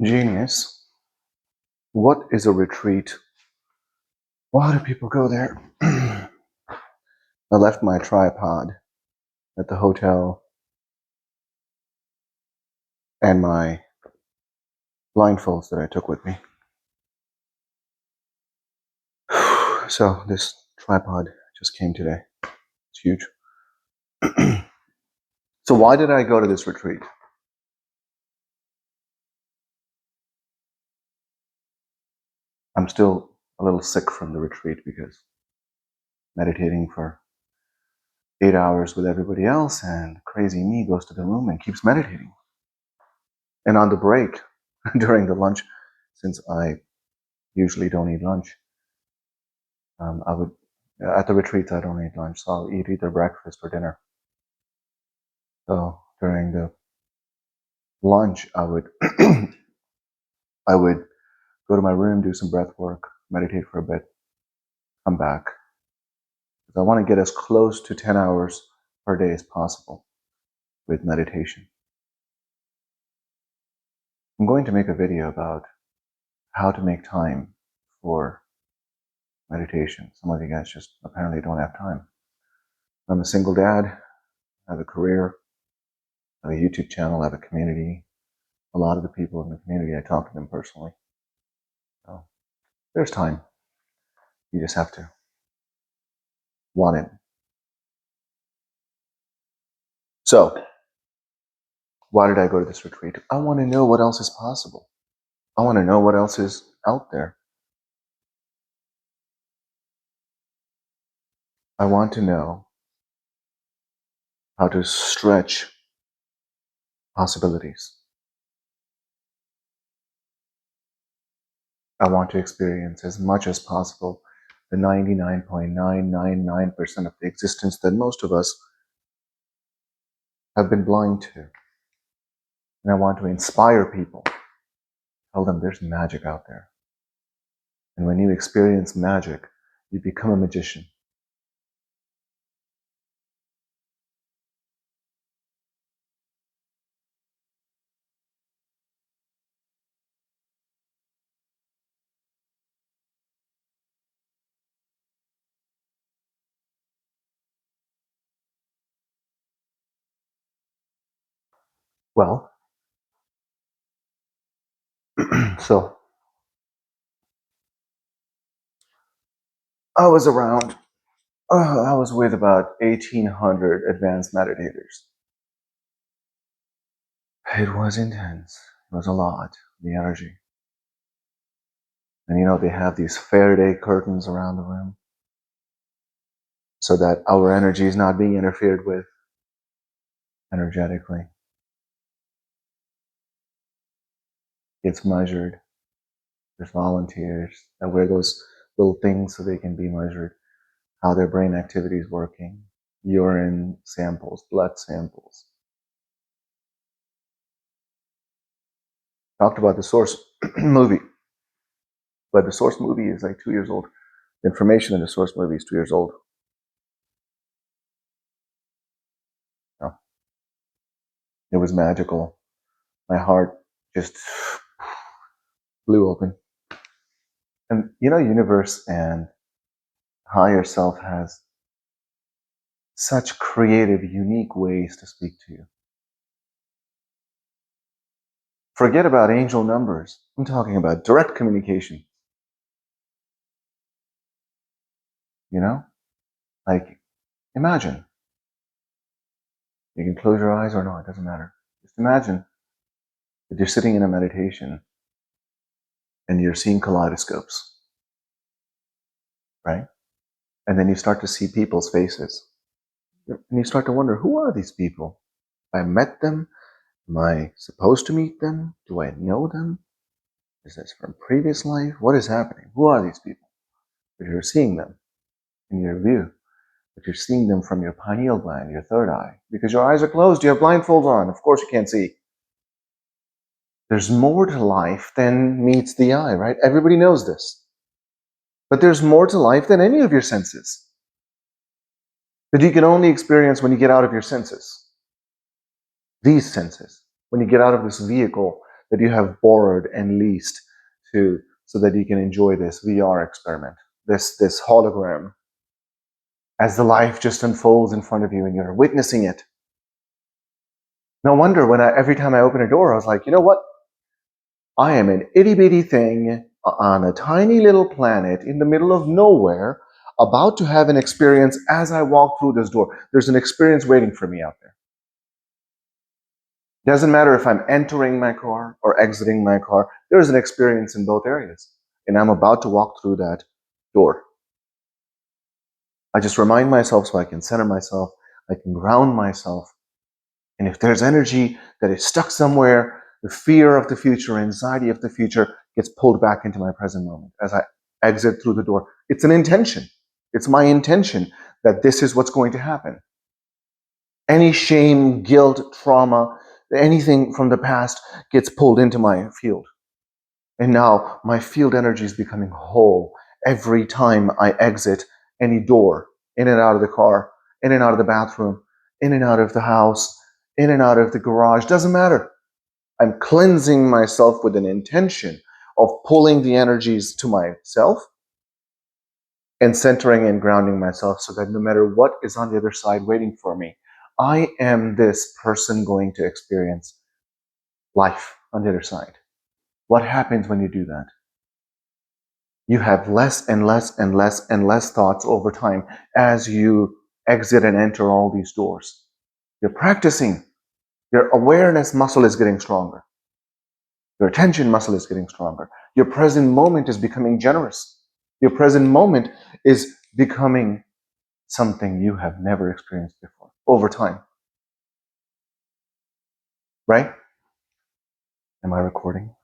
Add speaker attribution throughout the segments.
Speaker 1: Genius. What is a retreat? Why do people go there? I left my tripod at the hotel and my blindfolds that I took with me. So this tripod just came today. It's huge. So why did I go to this retreat? I'm still a little sick from the retreat because meditating for 8 hours with everybody else, and crazy me goes to the room and keeps meditating. And on the break, during the lunch, since I usually don't eat lunch, at the retreats I don't eat lunch, so I'll eat either breakfast or dinner. So during the lunch, I would I would go to my room, do some breath work, meditate for a bit, come back. I want to get as close to 10 hours per day as possible with meditation. I'm going to make a video about how to make time for meditation. Some of you guys just apparently don't have time. I'm a single dad, I have a career, I have a YouTube channel, I have a community. A lot of the people in the community, I talk to them personally. So there's time. You just have to want it. So, why did I go to this retreat? I want to know what else is possible. I want to know what else is out there. I want to know how to stretch possibilities. I want to experience as much as possible the 99.999% of the existence that most of us have been blind to. And I want to inspire people, tell them there's magic out there. And when you experience magic, you become a magician. Well, so I was with about 1,800 advanced meditators. It was intense. It was a lot, the energy. And they have these Faraday curtains around the room so that our energy is not being interfered with energetically. It's measured. There's volunteers that wear those little things so they can be measured, how their brain activity is working, urine samples, blood samples. Talked about the Source movie, but the Source movie is like 2 years old. The information in the Source movie is 2 years old. No. It was magical. My heart just blew open. And universe and higher self has such creative, unique ways to speak to you. Forget about angel numbers. I'm talking about direct communication. Like, imagine. You can close your eyes or not, it doesn't matter. Just imagine that you're sitting in a meditation and you're seeing kaleidoscopes, right? And then you start to see people's faces. And you start to wonder, who are these people? Have I met them? Am I supposed to meet them? Do I know them? Is this from previous life? What is happening? Who are these people? But you're seeing them in your view. But you're seeing them from your pineal gland, your third eye. Because your eyes are closed, you have blindfolds on. Of course you can't see. There's more to life than meets the eye, right? Everybody knows this. But there's more to life than any of your senses that you can only experience when you get out of your senses. These senses. When you get out of this vehicle that you have borrowed and leased so that you can enjoy this VR experiment, this hologram, as the life just unfolds in front of you and you're witnessing it. No wonder when every time I open a door, I was like, you know what? I am an itty-bitty thing on a tiny little planet in the middle of nowhere, about to have an experience as I walk through this door. There's an experience waiting for me out there. Doesn't matter if I'm entering my car or exiting my car, there's an experience in both areas. And I'm about to walk through that door. I just remind myself so I can center myself, I can ground myself. And if there's energy that is stuck somewhere, the fear of the future, anxiety of the future gets pulled back into my present moment as I exit through the door. It's an intention. It's my intention that this is what's going to happen. Any shame, guilt, trauma, anything from the past gets pulled into my field. And now my field energy is becoming whole every time I exit any door, in and out of the car, in and out of the bathroom, in and out of the house, in and out of the garage. Doesn't matter. I'm cleansing myself with an intention of pulling the energies to myself and centering and grounding myself so that no matter what is on the other side waiting for me, I am this person going to experience life on the other side. What happens when you do that? You have less and less and less and less thoughts over time as you exit and enter all these doors. You're practicing. Your awareness muscle is getting stronger. Your attention muscle is getting stronger. Your present moment is becoming generous. Your present moment is becoming something you have never experienced before over time. Right? Am I recording?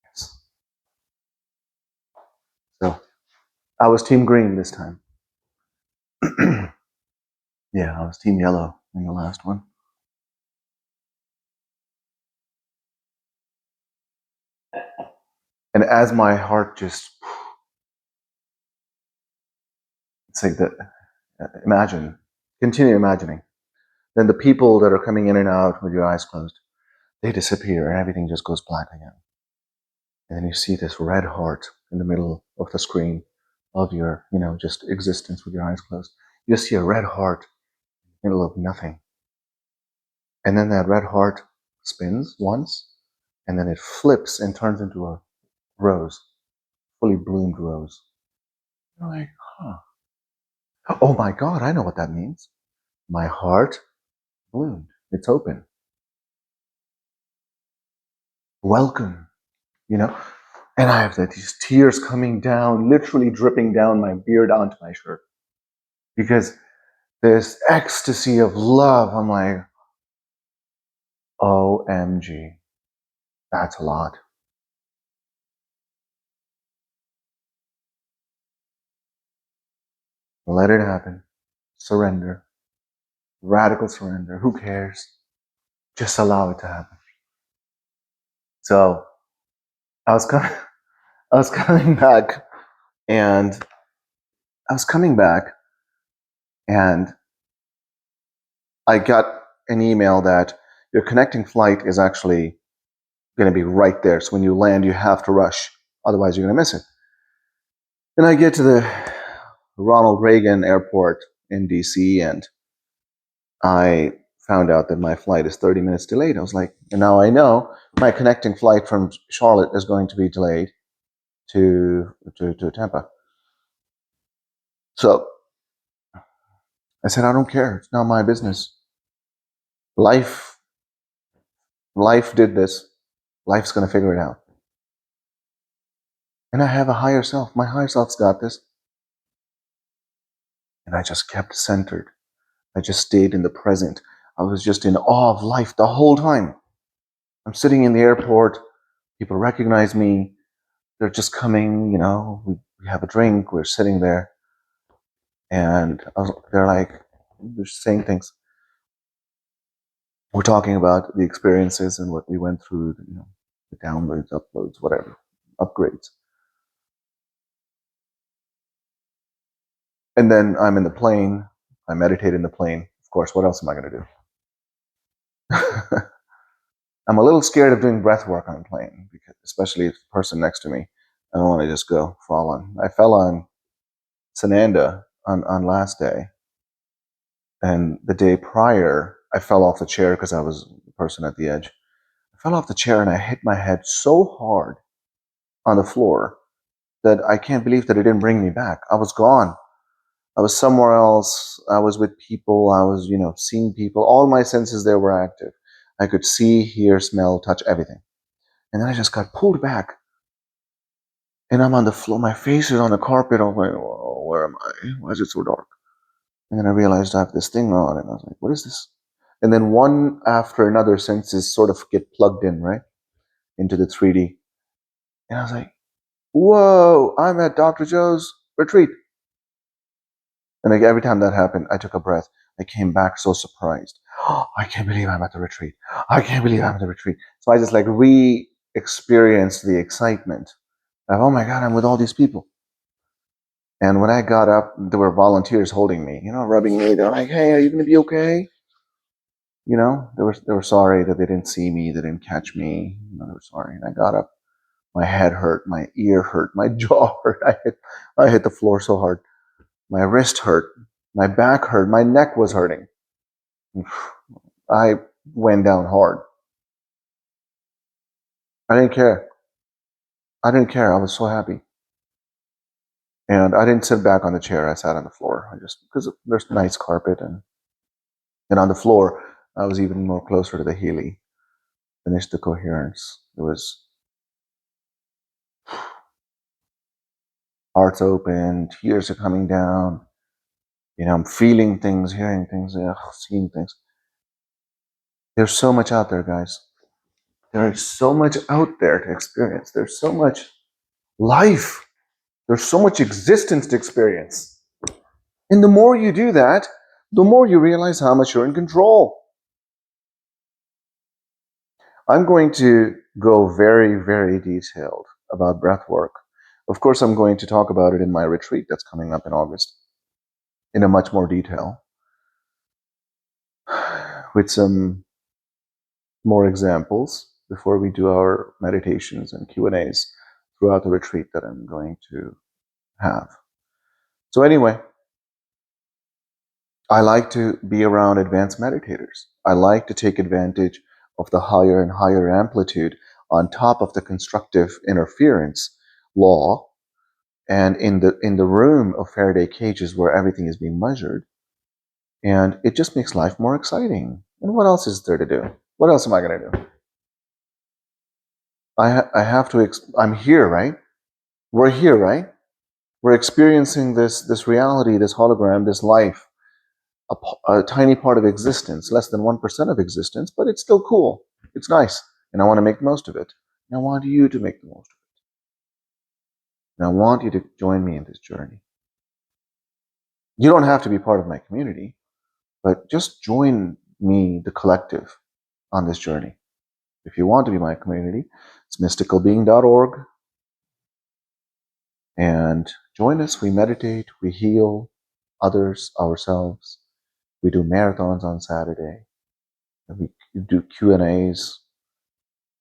Speaker 1: Yes. So I was team green this time. Yeah, I was team yellow in the last one. And as my heart just, it's like that, continue imagining. Then the people that are coming in and out with your eyes closed, they disappear and everything just goes black again. And then you see this red heart in the middle of the screen of your, just existence with your eyes closed. You see a red heart in the middle of nothing. And then that red heart spins once, and then it flips and turns into a rose, fully bloomed rose. You're like, oh my God, I know what that means. My heart bloomed. It's open. Welcome, And I have these tears coming down, literally dripping down my beard onto my shirt. Because this ecstasy of love, I'm like, OMG, that's a lot. Let it happen. Surrender. Radical surrender. Who cares? Just allow it to happen. So I was coming back, and I got an email that your connecting flight is actually going to be right there. So when you land, you have to rush. Otherwise, you're going to miss it. Then I get to the Ronald Reagan Airport in DC, and I found out that my flight is 30 minutes delayed. I was like, and now I know my connecting flight from Charlotte is going to be delayed to Tampa. So I said, I don't care. It's not my business. Life did this. Life's going to figure it out. And I have a higher self. My higher self's got this. And I just kept centered. I just stayed in the present. I was just in awe of life the whole time. I'm sitting in the airport. People recognize me. They're just coming, we have a drink. We're sitting there. And they're saying things. We're talking about the experiences and what we went through, the downloads, uploads, whatever, upgrades. And then I'm in the plane. I meditate in the plane. Of course, what else am I going to do? I'm a little scared of doing breath work on a plane, because especially if the person next to me, I don't want to just fall on. I fell on Sananda on last day, and the day prior, I fell off the chair because I was the person at the edge. I fell off the chair and I hit my head so hard on the floor that I can't believe that it didn't bring me back. I was gone. I was somewhere else. I was with people. I was, seeing people. All my senses there were active. I could see, hear, smell, touch, everything. And then I just got pulled back. And I'm on the floor. My face is on the carpet. I'm like, whoa, where am I? Why is it so dark? And then I realized I have this thing on. And I was like, what is this? And then one after another senses sort of get plugged in, right? Into the 3D. And I was like, whoa, I'm at Dr. Joe's retreat. And like every time that happened, I took a breath. I came back so surprised. Oh, I can't believe I'm at the retreat. I can't believe I'm at the retreat. So I just like re-experienced the excitement of, oh my God, I'm with all these people. And when I got up, there were volunteers holding me, rubbing me. They're like, hey, are you going to be okay? They were sorry that they didn't see me. They didn't catch me. They were sorry. And I got up. My head hurt. My ear hurt. My jaw hurt. I hit the floor so hard. My wrist hurt. My back hurt. My neck was hurting. I went down hard. I didn't care. I was so happy. And I didn't sit back on the chair. I sat on the floor. Because there's nice carpet. And on the floor, I was even more closer to the 𝐂𝐍𝐈𝐒. Finished the coherence. It was hearts open, tears are coming down. I'm feeling things, hearing things, seeing things. There's so much out there, guys. There is so much out there to experience. There's so much life. There's so much existence to experience. And the more you do that, the more you realize how much you're in control. I'm going to go very, very detailed about breath work. Of course, I'm going to talk about it in my retreat that's coming up in August in a much more detail, with some more examples before we do our meditations and Q&As throughout the retreat that I'm going to have. So anyway, I like to be around advanced meditators. I like to take advantage of the higher and higher amplitude on top of the constructive interference law. And in the room of Faraday cages where everything is being measured, and it just makes life more exciting. And what else is there to do? What else am I going to do? I have to. I'm here, right? We're here, right? We're experiencing this reality, this hologram, this life, a tiny part of existence, less than 1% of existence, but it's still cool. It's nice, and I want to make the most of it. And I want you to make the most of it. And I want you to join me in this journey. You don't have to be part of my community, but just join me, the collective, on this journey. If you want to be my community, it's mysticalbeing.org. And join us. We meditate, we heal others, ourselves. We do marathons on Saturday. And we do Q&As.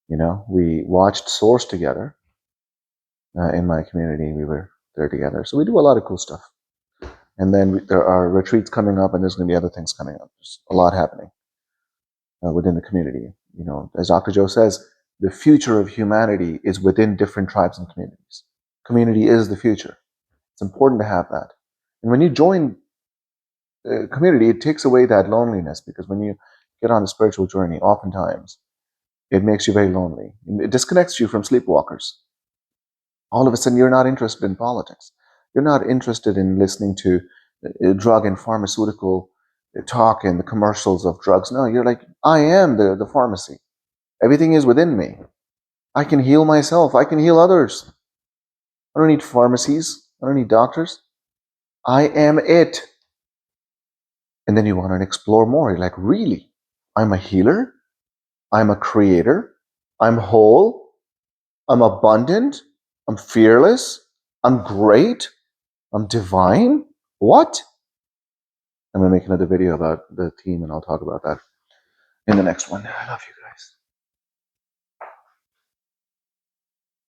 Speaker 1: We watched Source together in my community. We were there together. So we do a lot of cool stuff. And then there are retreats coming up, and there's going to be other things coming up. There's a lot happening within the community. As Dr. Joe says, the future of humanity is within different tribes and communities. Community is the future. It's important to have that. And when you join a community, it takes away that loneliness, because when you get on the spiritual journey, oftentimes it makes you very lonely. It disconnects you from sleepwalkers. All of a sudden, you're not interested in politics. You're not interested in listening to drug and pharmaceutical talk and the commercials of drugs. No, you're like, I am the pharmacy. Everything is within me. I can heal myself. I can heal others. I don't need pharmacies. I don't need doctors. I am it. And then you want to explore more. You're like, really? I'm a healer? I'm a creator? I'm whole? I'm abundant? I'm fearless? I'm great? I'm divine? What? I'm going to make another video about the team, and I'll talk about that in the next one. I love you guys.